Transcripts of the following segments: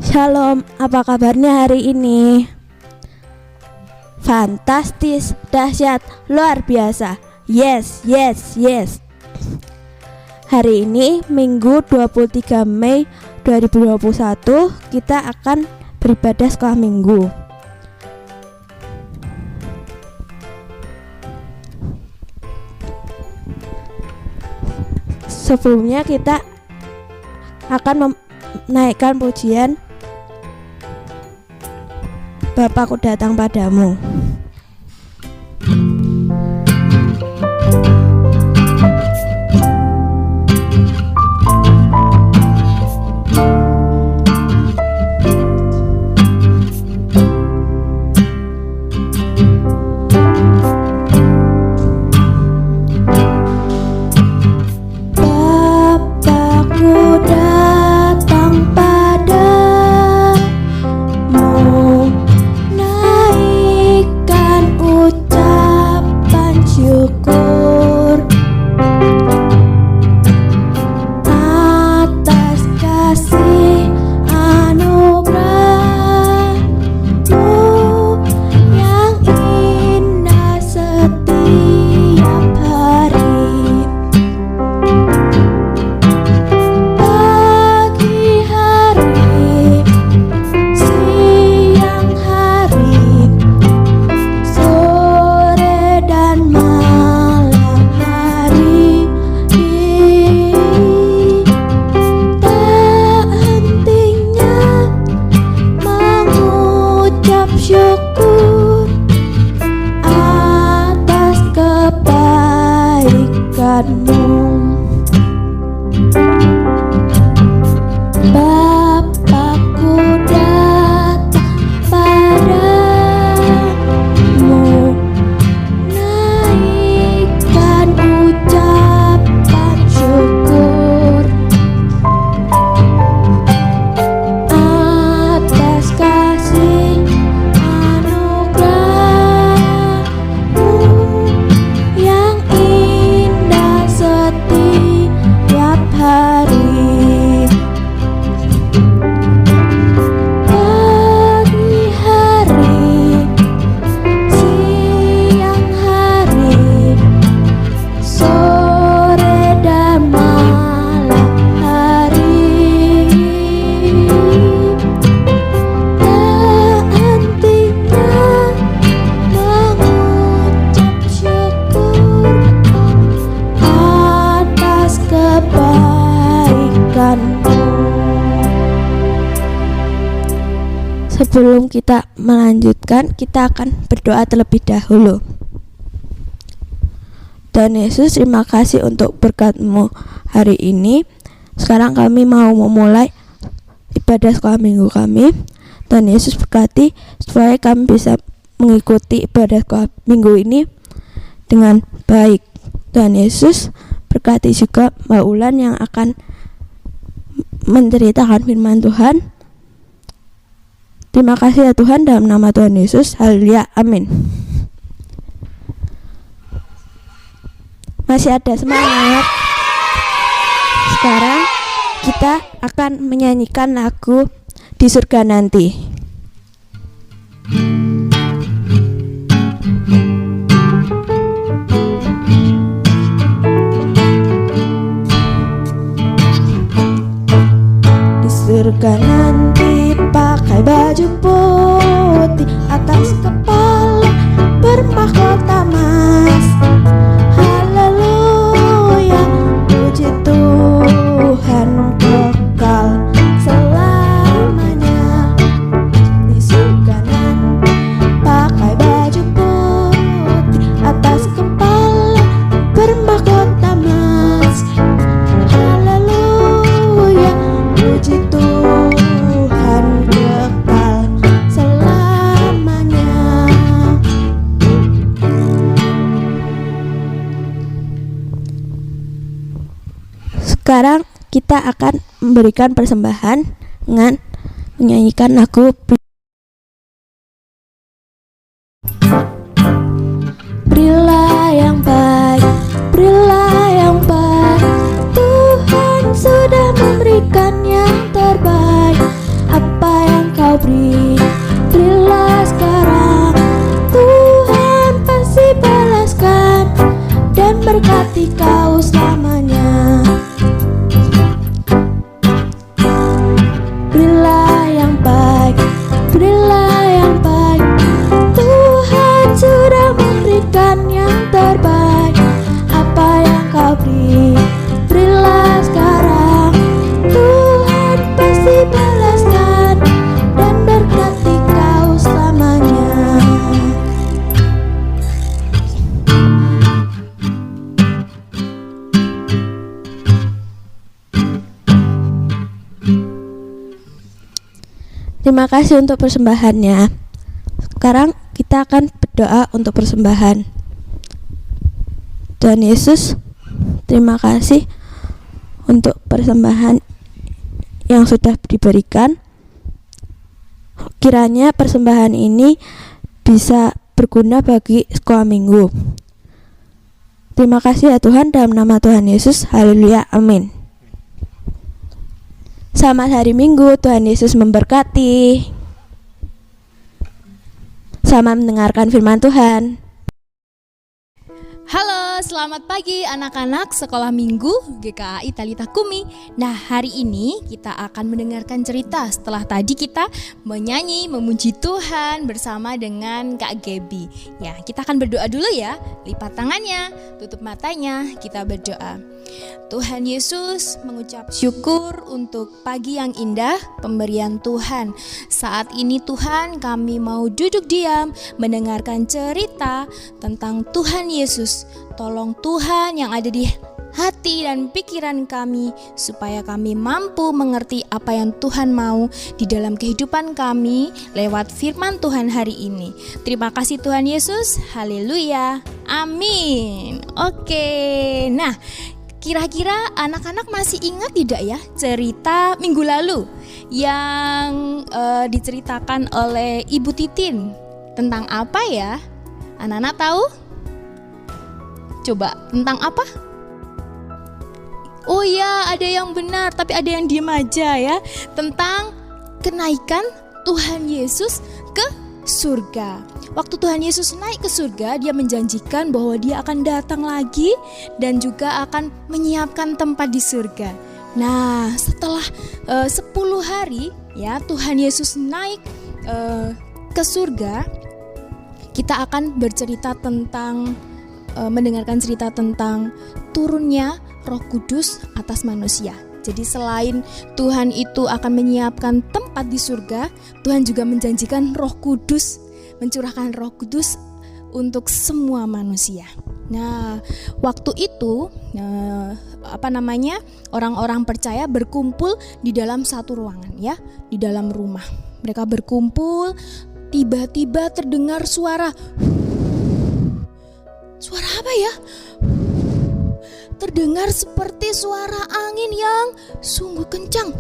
Shalom, apa kabarnya hari ini? Fantastis, dahsyat, luar biasa. Yes. Hari ini Minggu 23 Mei 2021 kita akan beribadah sekolah minggu. Sebelumnya kita akan menaikkan pujian Bapakku datang padamu. Bapakku datang padamu, naikkan ucapan syukur atas kasih anugerah-Mu yang indah setiap hari. Pagi hari, siang hari, sore dan malam hari, tak hentinya mengucap syukur atas kebaikan-Mu. Sebelum kita melanjutkan, kita akan berdoa terlebih dahulu. Tuhan Yesus, terima kasih untuk berkat-Mu hari ini. Sekarang kami mau memulai ibadah sekolah minggu kami. Tuhan Yesus berkati supaya kami bisa mengikuti ibadah sekolah minggu ini dengan baik. Tuhan Yesus berkati juga Mbak Ulan yang akan menceritakan firman Tuhan. Terima kasih ya Tuhan, dalam nama Tuhan Yesus. Haleluya, amin. Masih ada semangat? Sekarang kita akan menyanyikan lagu Di Surga Nanti. Di surga nanti pakai baju putih, atas kepala bermahkota emas. Haleluya, puji Tuhan kekal selamanya. Di surga nanti pakai baju putih, atas kepala bermahkota emas. Haleluya, puji Tuhan kekal selamanya. Sekarang kita akan memberikan persembahan dengan menyanyikan lagu Berilah yang baik, berilah yang baik. Tuhan sudah memberikan yang terbaik. Apa memberkati kau selamanya. Berilah yang baik, berilah yang baik. Tuhan sudah memberikan yang terbaik. Apa yang kau beri, berilah sekarang. Tuhan pasti balaskan dan berkati kau selamanya. Terima kasih untuk persembahannya. Sekarang kita akan berdoa untuk persembahan. Tuhan Yesus, terima kasih untuk persembahan yang sudah diberikan. Kiranya persembahan ini bisa berguna bagi sekolah minggu. Terima kasih ya Tuhan, dalam nama Tuhan Yesus. Haleluya, amin. Selamat hari Minggu, Tuhan Yesus memberkati. Selamat mendengarkan firman Tuhan. Halo, selamat pagi anak-anak sekolah minggu GKI Talitha Kumi. Nah, hari ini kita akan mendengarkan cerita setelah tadi kita menyanyi memuji Tuhan bersama dengan Kak Gaby. Ya, kita akan berdoa dulu ya. Lipat tangannya, tutup matanya, kita berdoa. Tuhan Yesus, mengucap syukur untuk pagi yang indah pemberian Tuhan. Saat ini Tuhan, kami mau duduk diam mendengarkan cerita tentang Tuhan Yesus. Tolong Tuhan yang ada di hati dan pikiran kami supaya kami mampu mengerti apa yang Tuhan mau di dalam kehidupan kami lewat firman Tuhan hari ini. Terima kasih Tuhan Yesus. Haleluya. Amin. Oke. Nah, kira-kira anak-anak masih ingat tidak ya cerita minggu lalu yang diceritakan oleh Ibu Titin? Tentang apa ya? Anak-anak tahu? Coba, tentang apa? Oh ya, ada yang benar, tapi ada yang diam aja ya. Tentang kenaikan Tuhan Yesus ke surga. Waktu Tuhan Yesus naik ke surga, dia menjanjikan bahwa dia akan datang lagi dan juga akan menyiapkan tempat di surga. Nah, setelah 10 hari ya Tuhan Yesus naik ke surga, kita akan bercerita tentang mendengarkan cerita tentang turunnya Roh Kudus atas manusia. Jadi selain Tuhan itu akan menyiapkan tempat di surga, Tuhan juga menjanjikan Roh Kudus, mencurahkan Roh Kudus untuk semua manusia. Nah, waktu itu orang-orang percaya berkumpul di dalam satu ruangan ya, di dalam rumah. Mereka berkumpul, tiba-tiba terdengar suara. Suara apa ya? Terdengar seperti suara angin yang sungguh kencang.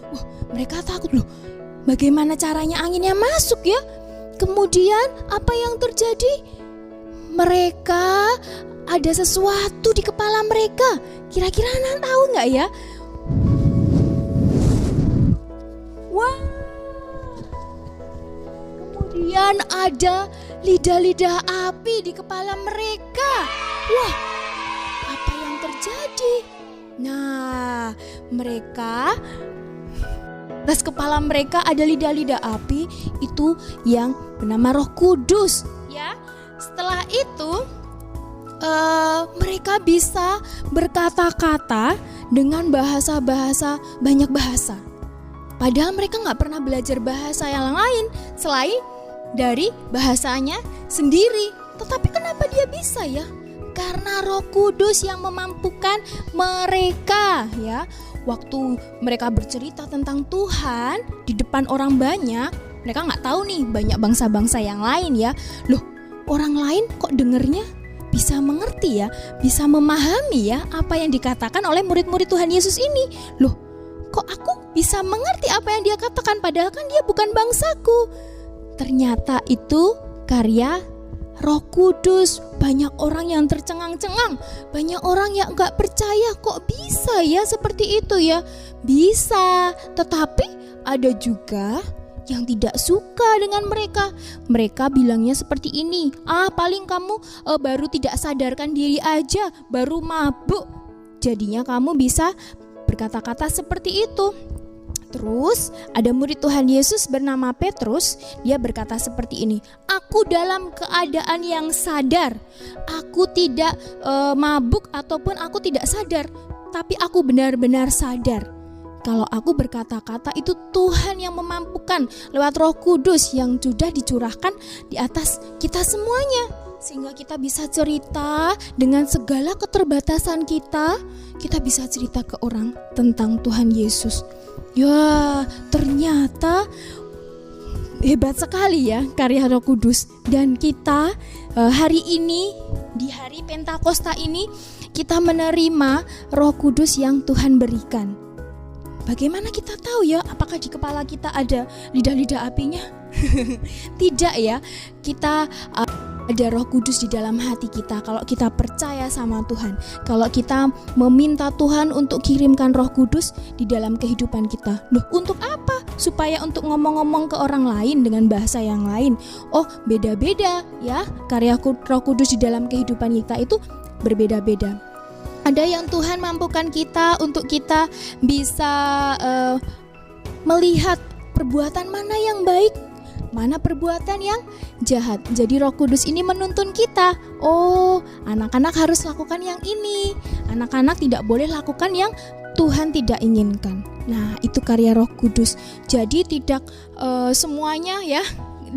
Wah, mereka takut loh. Bagaimana caranya anginnya masuk ya? Kemudian apa yang terjadi? Mereka ada sesuatu di kepala mereka. Kira-kira anak tahu nggak ya? Wah. Kemudian ada lidah-lidah api di kepala mereka. Wah, apa yang terjadi? Nah, mereka atas kepala mereka ada lidah-lidah api, itu yang bernama Roh Kudus. Ya, setelah itu mereka bisa berkata-kata dengan bahasa-bahasa, banyak bahasa. Padahal mereka nggak pernah belajar bahasa yang lain selain dari bahasanya sendiri. Tetapi kenapa dia bisa ya? Karena Roh Kudus yang memampukan mereka ya. Waktu mereka bercerita tentang Tuhan di depan orang banyak, mereka nggak tahu nih banyak bangsa-bangsa yang lain ya. Loh, orang lain kok dengernya bisa mengerti ya, bisa memahami ya apa yang dikatakan oleh murid-murid Tuhan Yesus ini. Loh, kok aku bisa mengerti apa yang dia katakan padahal kan dia bukan bangsaku. Ternyata itu karya Roh Kudus. Banyak orang yang tercengang-cengang, banyak orang yang gak percaya, kok bisa ya seperti itu ya? Bisa, tetapi ada juga yang tidak suka dengan mereka. Mereka bilangnya seperti ini, paling kamu baru tidak sadarkan diri aja, baru mabuk. Jadinya kamu bisa berkata-kata seperti itu. Terus ada murid Tuhan Yesus bernama Petrus, dia berkata seperti ini, aku dalam keadaan yang sadar, aku tidak mabuk ataupun aku tidak sadar, tapi aku benar-benar sadar kalau aku berkata-kata itu Tuhan yang memampukan lewat Roh Kudus yang sudah dicurahkan di atas kita semuanya, sehingga kita bisa cerita dengan segala keterbatasan kita bisa cerita ke orang tentang Tuhan Yesus. Ya, ternyata hebat sekali ya karya Roh Kudus. Dan kita hari ini, di hari Pentakosta ini, kita menerima Roh Kudus yang Tuhan berikan. Bagaimana kita tahu ya, apakah di kepala kita ada lidah-lidah apinya? Tidak ya, kita ada Roh Kudus di dalam hati kita kalau kita percaya sama Tuhan. Kalau kita meminta Tuhan untuk kirimkan Roh Kudus di dalam kehidupan kita. Loh, untuk apa? Supaya untuk ngomong-ngomong ke orang lain dengan bahasa yang lain. Oh, beda-beda ya. Karya Roh Kudus di dalam kehidupan kita itu berbeda-beda. Ada yang Tuhan mampukan kita untuk kita bisa melihat perbuatan mana yang baik, mana perbuatan yang jahat. Jadi Roh Kudus ini menuntun kita. Oh, anak-anak harus lakukan yang ini. Anak-anak tidak boleh lakukan yang Tuhan tidak inginkan. Nah, itu karya Roh Kudus. Jadi tidak semuanya ya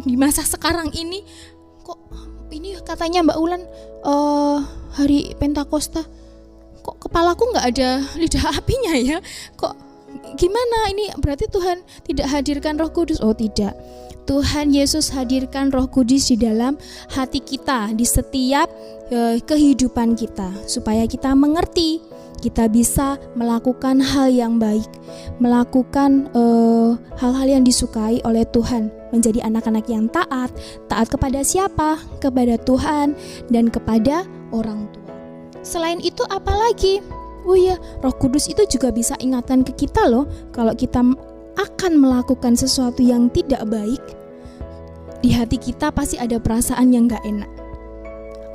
di masa sekarang ini. Kok ini katanya Mbak Ulan hari Pentakosta, kok kepalaku nggak ada lidah apinya ya? Kok gimana ini? Berarti Tuhan tidak hadirkan Roh Kudus? Oh, tidak. Tuhan Yesus hadirkan Roh Kudus di dalam hati kita, di setiap kehidupan kita, supaya kita mengerti, kita bisa melakukan hal yang baik, melakukan hal-hal yang disukai oleh Tuhan, menjadi anak-anak yang taat kepada siapa? Kepada Tuhan dan kepada orang tua. Selain itu apa lagi? Oh ya, Roh Kudus itu juga bisa ingatkan ke kita loh, kalau kita akan melakukan sesuatu yang tidak baik, di hati kita pasti ada perasaan yang gak enak.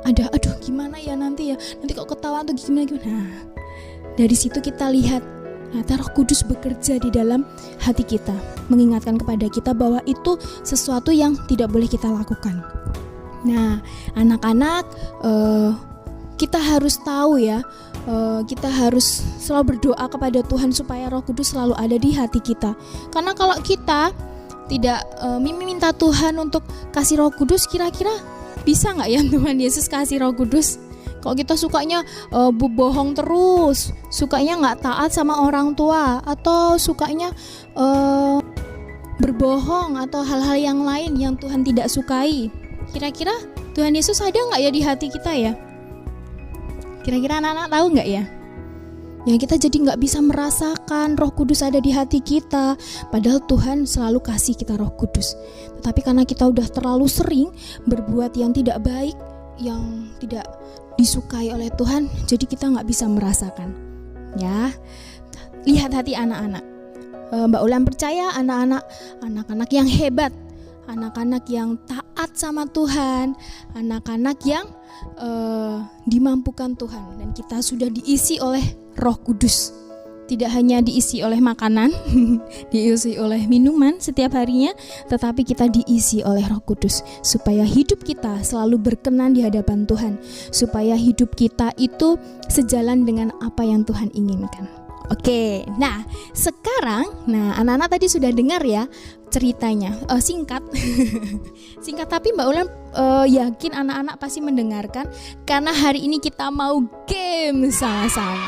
Ada, aduh gimana ya nanti kok ketahuan tuh gimana. Nah, dari situ kita lihat, ternyata Roh Kudus bekerja di dalam hati kita, mengingatkan kepada kita bahwa itu sesuatu yang tidak boleh kita lakukan. Nah, anak-anak, kita harus tahu ya, kita harus selalu berdoa kepada Tuhan supaya Roh Kudus selalu ada di hati kita. Karena kalau kita tidak minta Tuhan untuk kasih Roh Kudus, kira-kira bisa nggak ya Tuhan Yesus kasih Roh Kudus? Kalau kita sukanya bohong terus, sukanya nggak taat sama orang tua, atau sukanya berbohong atau hal-hal yang lain yang Tuhan tidak sukai, kira-kira Tuhan Yesus ada nggak ya di hati kita ya? Kira-kira anak-anak tahu nggak ya? Ya, kita jadi nggak bisa merasakan Roh Kudus ada di hati kita, padahal Tuhan selalu kasih kita Roh Kudus. Tetapi karena kita udah terlalu sering berbuat yang tidak baik, yang tidak disukai oleh Tuhan, jadi kita nggak bisa merasakan. Ya, lihat hati anak-anak. Mbak Ulan percaya anak-anak yang hebat, anak-anak yang taat sama Tuhan, anak-anak yang dimampukan Tuhan, dan kita sudah diisi oleh Roh Kudus. Tidak hanya diisi oleh makanan, diisi oleh minuman setiap harinya, tetapi kita diisi oleh Roh Kudus supaya hidup kita selalu berkenan di hadapan Tuhan, supaya hidup kita itu sejalan dengan apa yang Tuhan inginkan. Oke, nah sekarang, anak-anak tadi sudah dengar ya ceritanya, singkat, singkat tapi Mbak Ulan yakin anak-anak pasti mendengarkan, karena hari ini kita mau game sama-sama.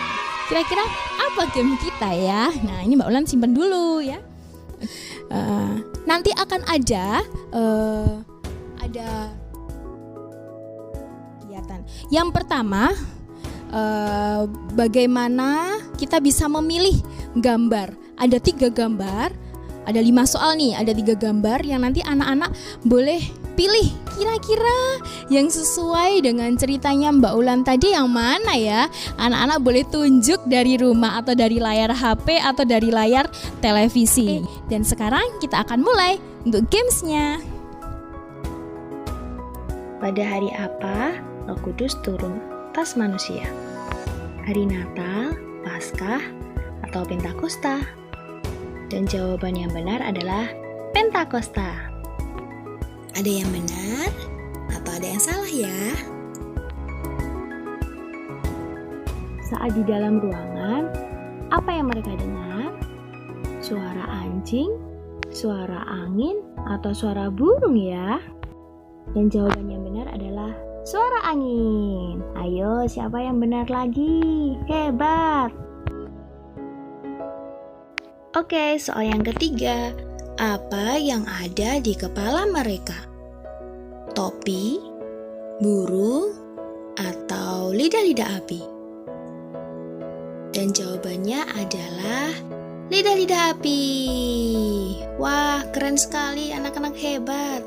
Kira-kira apa game kita ya? Nah, ini Mbak Ulan simpen dulu ya. Nanti akan ada kegiatan. Yang pertama, bagaimana kita bisa memilih gambar. Ada 3 gambar, ada 5 soal nih, ada 3 gambar yang nanti anak-anak boleh pilih kira-kira yang sesuai dengan ceritanya Mbak Ulan tadi yang mana ya? Anak-anak boleh tunjuk dari rumah atau dari layar HP atau dari layar televisi. Dan sekarang kita akan mulai untuk gamesnya. Pada hari apa Roh Kudus turun atas manusia? Hari Natal, Paskah, atau Pentakosta? Dan jawaban yang benar adalah Pentakosta. Ada yang benar atau ada yang salah ya? Saat di dalam ruangan, apa yang mereka dengar? Suara anjing, suara angin, atau suara burung ya? Dan jawaban yang benar adalah suara angin. Ayo, siapa yang benar lagi? Hebat! Oke, soal yang ketiga. Apa yang ada di kepala mereka? Topi, burung, atau lidah-lidah api? Dan jawabannya adalah lidah-lidah api. Wah, keren sekali, anak-anak hebat.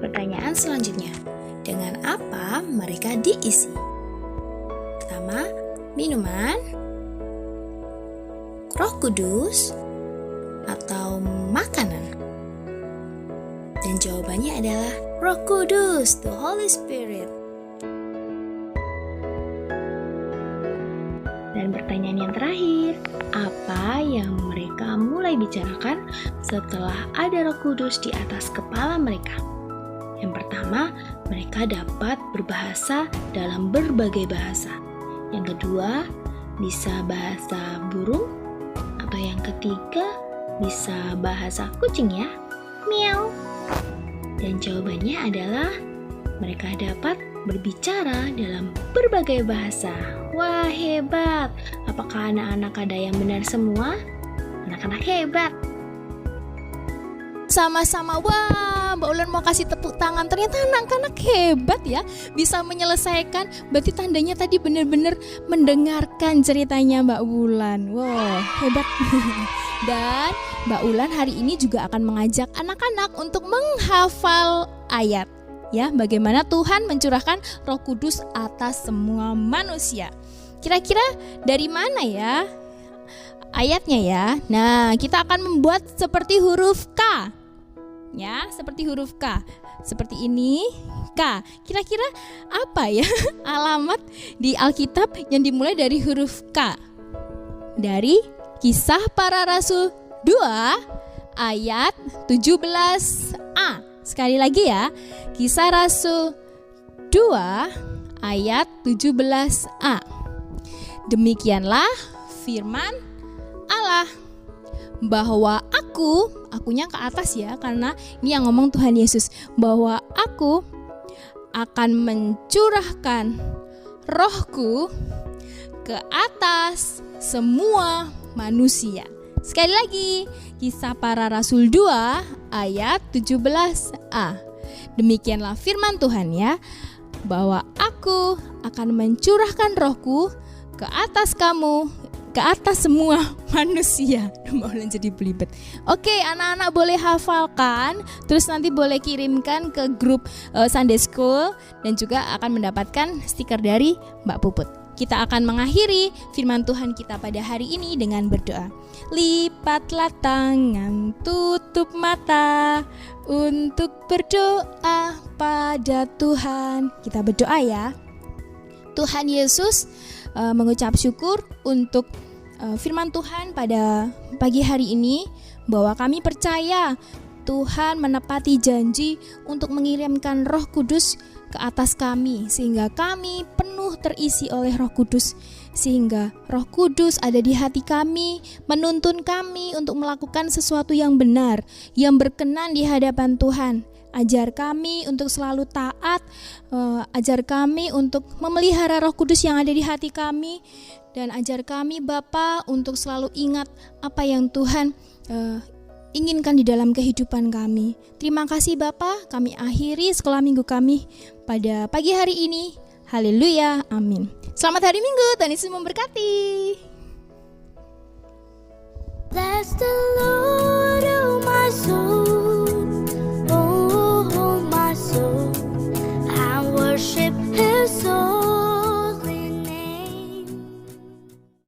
Pertanyaan selanjutnya, dengan apa mereka diisi? Pertama, minuman, Roh Kudus, atau makanan? Dan jawabannya adalah Roh Kudus, the Holy Spirit. Dan pertanyaan yang terakhir, apa yang mereka mulai bicarakan setelah ada Roh Kudus di atas kepala mereka? Yang pertama, mereka dapat berbahasa dalam berbagai bahasa. Yang kedua, bisa bahasa burung. Atau yang ketiga, bisa bahasa kucing ya, miau. Dan jawabannya adalah mereka dapat berbicara dalam berbagai bahasa. Wah, hebat! Apakah anak-anak ada yang benar semua? Anak-anak hebat! Sama-sama, wah, Mbak Ulan mau kasih tepuk tangan. Ternyata anak-anak hebat ya, bisa menyelesaikan. Berarti tandanya tadi benar-benar mendengarkan ceritanya Mbak Ulan. Wow, hebat. Dan Mbak Ulan hari ini juga akan mengajak anak-anak untuk menghafal ayat. Ya, bagaimana Tuhan mencurahkan Roh Kudus atas semua manusia. Kira-kira dari mana ya ayatnya ya? Nah, kita akan membuat seperti huruf K. Ya, seperti huruf K. Seperti ini, K. Kira-kira apa ya alamat di Alkitab yang dimulai dari huruf K? Dari Kisah Para Rasul 2 ayat 17a. Sekali lagi ya, Kisah Rasul 2 ayat 17a. Demikianlah firman Allah, bahwa akunya ke atas ya, karena ini yang ngomong Tuhan Yesus, bahwa aku akan mencurahkan rohku ke atas semua manusia. Sekali lagi, Kisah Para Rasul 2 ayat 17a. Demikianlah firman Tuhan ya, bahwa aku akan mencurahkan rohku ke atas kamu, ke atas semua manusia. Malah jadi belibet. Oke, anak-anak boleh hafalkan, terus nanti boleh kirimkan ke grup Sunday School, dan juga akan mendapatkan stiker dari Mbak Puput. Kita akan mengakhiri firman Tuhan kita pada hari ini dengan berdoa. Lipatlah tangan, tutup mata untuk berdoa pada Tuhan. Kita berdoa ya. Tuhan Yesus, mengucap syukur untuk firman Tuhan pada pagi hari ini, bahwa kami percaya Tuhan menepati janji untuk mengirimkan Roh Kudus ke atas kami, sehingga kami penuh terisi oleh Roh Kudus, sehingga Roh Kudus ada di hati kami, menuntun kami untuk melakukan sesuatu yang benar, yang berkenan di hadapan Tuhan. Ajar kami untuk selalu taat, ajar kami untuk memelihara Roh Kudus yang ada di hati kami, dan ajar kami Bapa untuk selalu ingat apa yang Tuhan inginkan di dalam kehidupan kami. Terima kasih Bapa, kami akhiri sekolah minggu kami pada pagi hari ini. Haleluya, amin. Selamat hari Minggu, Tuhan Yesus memberkati. Bless the Lord.